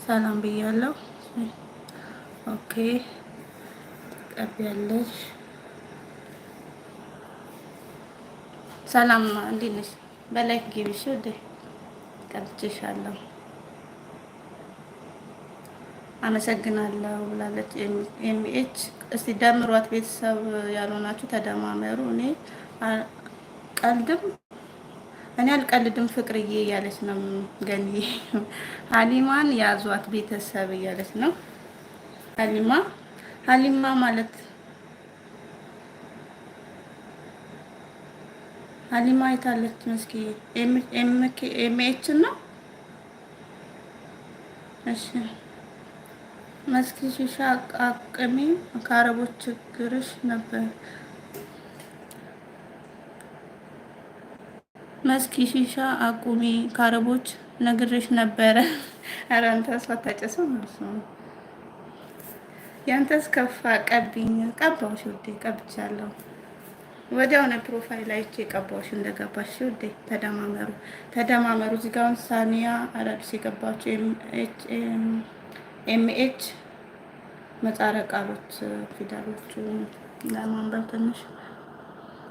ሰላም ብያለሁ። ኦኬ ቀቢያለሽ። ሰላም እንዴት ነሽ? በላይ ግቢሽ ወደ ቀብቼሻለሁ። አመሰግናለሁ ብላለች ኤምኤች። እስቲ ደምሯት ቤተሰብ ያልሆናችሁ ተደማመሩ። ቀልድም እኔ አልቀልድም ፍቅርዬ እያለች ነው ገኒ። ሀሊማን ያዟት ቤተሰብ እያለች ነው ሀሊማ ማለት ሀሊማ የታለች? መስኪ ኤምኤች ነው። እሺ መስኪ ሺሻ አቅሚ ከአረቦች ችግርሽ ነበር። መስኪ ሺሻ አቁሚ ከአረቦች ነግሬሽ ነበረ። ኧረ አንተ እሷ አታጨስም ነው ያንተስ ከፋ። ቀብኝ ቀባውሽ ውዴ ቀብቻለሁ። ወዲያውኑ ፕሮፋይል አይቼ ቀባውሽ እንደገባሽ ውዴ። ተደማመሩ። እዚህ ጋር ሳኒያ አዳዲስ የገባችሁ ኤምኤች መጻረ ቃሎች ፊደሎቹ ለማንበብ ትንሽ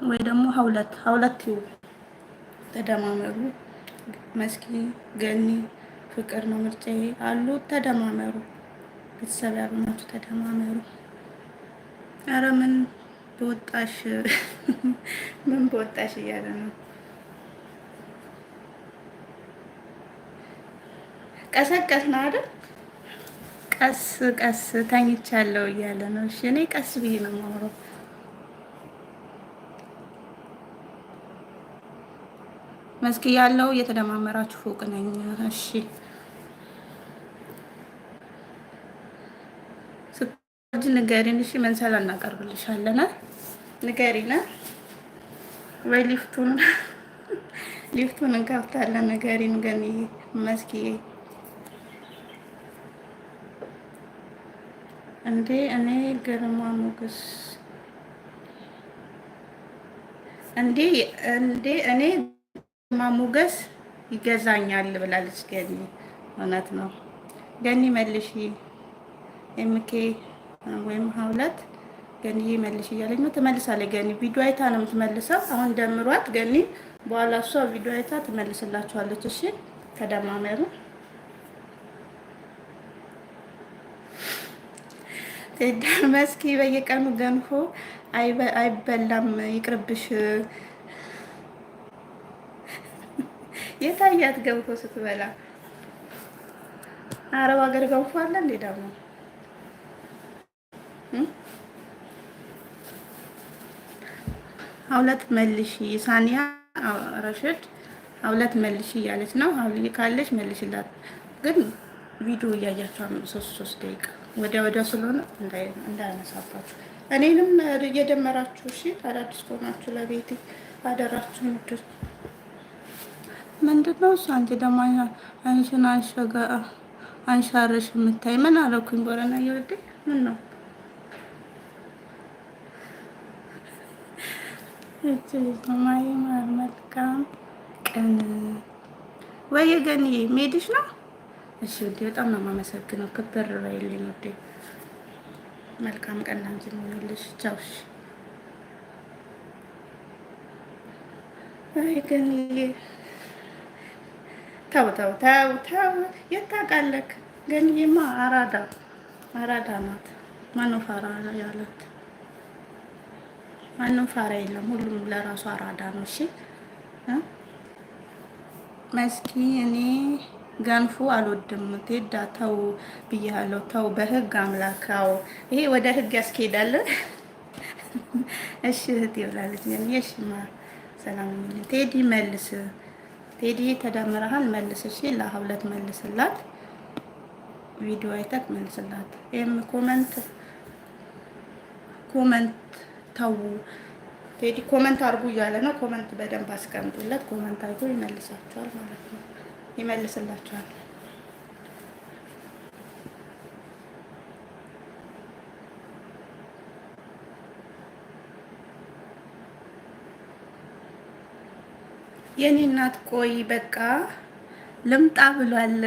ወይ ደግሞ ሀውለት ይው ተደማመሩ። መስኪ ገኒ ፍቅር ነው ምርጫዬ አሉ። ተደማመሩ ቤተሰብ ያሉናችሁ ተደማመሩ። ኧረ ምን በወጣሽ ምን በወጣሽ እያለ ነው። ቀሰቀስ ነው አይደል? ቀስ ቀስ ተኝቻለሁ እያለ ነው። እሺ እኔ ቀስ ብዬ ነው የማወራው። መስኪ ያለው የተደማመራችሁ ፎቅ ነኝ። እሺ ስትወርጂ ንገሪን። እሺ መንሰላ እናቀርብልሻለን። ንገሪን ወይ ሊፍቱን እንከፍታለን። ንገሪን ግን መስኪ እንዴ እኔ ግርማ ሞገስ እንዴ እኔ ግርማ ሞገስ ይገዛኛል ብላለች ገኒ። እውነት ነው ገኒ መልሺ። ኤምኬ ወይም ሀውለት ገኒ መልሽ እያለኝ ነው። ትመልሳለች ገኒ። ቪዲዮ አይታ ነው የምትመልሰው። አሁን ደምሯት ገኒ። በኋላ እሷ ቪዲዮ አይታ ትመልስላችኋለች። እሺ ተደማመሩ። መስኪ በየቀኑ ገንፎ አይበላም ይቅርብሽ። የታያት ገንፎ ስትበላ? አረብ ሀገር ገንፎ አለ እንዴ ደግሞ? ሀውለት መልሺ። ሳኒያ ረሽድ ሀውለት መልሺ እያለች ነው። ሀውልዬ ካለች መልሽላት። ግን ቪዲዮ እያያቸው 3 ደቂቃ ወዲያ ስለሆነ እንዳያነሳባችሁ። እኔንም እየደመራችሁ እሺ። አዳዲስ ከሆናችሁ ለቤቴ አደራችሁ። ምድር ምንድነው እሱ? አንቺ ደግሞ አንሽን አንሻረሽ የምታይ ምን አለኩኝ? ቦረና እየወደ ምን ነው እቺ ማይ መልካም ቀን ወይ ገኒ ሜዲሽ ነው። እሺ ውዴ በጣም ነው የማመሰግነው። ክብር በይልኝ ውዴ። መልካም ቀን ላንቺ ነው። ቻው። እሺ አይ ገኒ ተው የት ታውቃለህ? ገኒማ አራዳ ናት። ማነው ፋራ ያላት? ማንም ፋራ የለም። ሁሉም ለራሱ አራዳ ነው። እሺ መስኪ እኔ ገንፎ አልወድም። ቴዳ ተው ብያለሁ። ተው በህግ አምላካው። ይሄ ወደ ህግ ያስኬዳል። እሺ እህቴ ብላለች። እሺማ ሰላም ቴዲ መልስ። ቴዲ ተደምረሃል መልስ። እሺ ለሀውለት መልስላት። ቪዲዮ አይተክ መልስላት። ይሄም ኮመንት ተው ቴዲ ኮመንት አድርጉ እያለ ነው። ኮመንት በደንብ አስቀምጡለት። ኮመንት አድርጉ ይመልሳችኋል ማለት ነው። ይመልስላችኋል። የኔ እናት ቆይ በቃ ልምጣ ብሏል።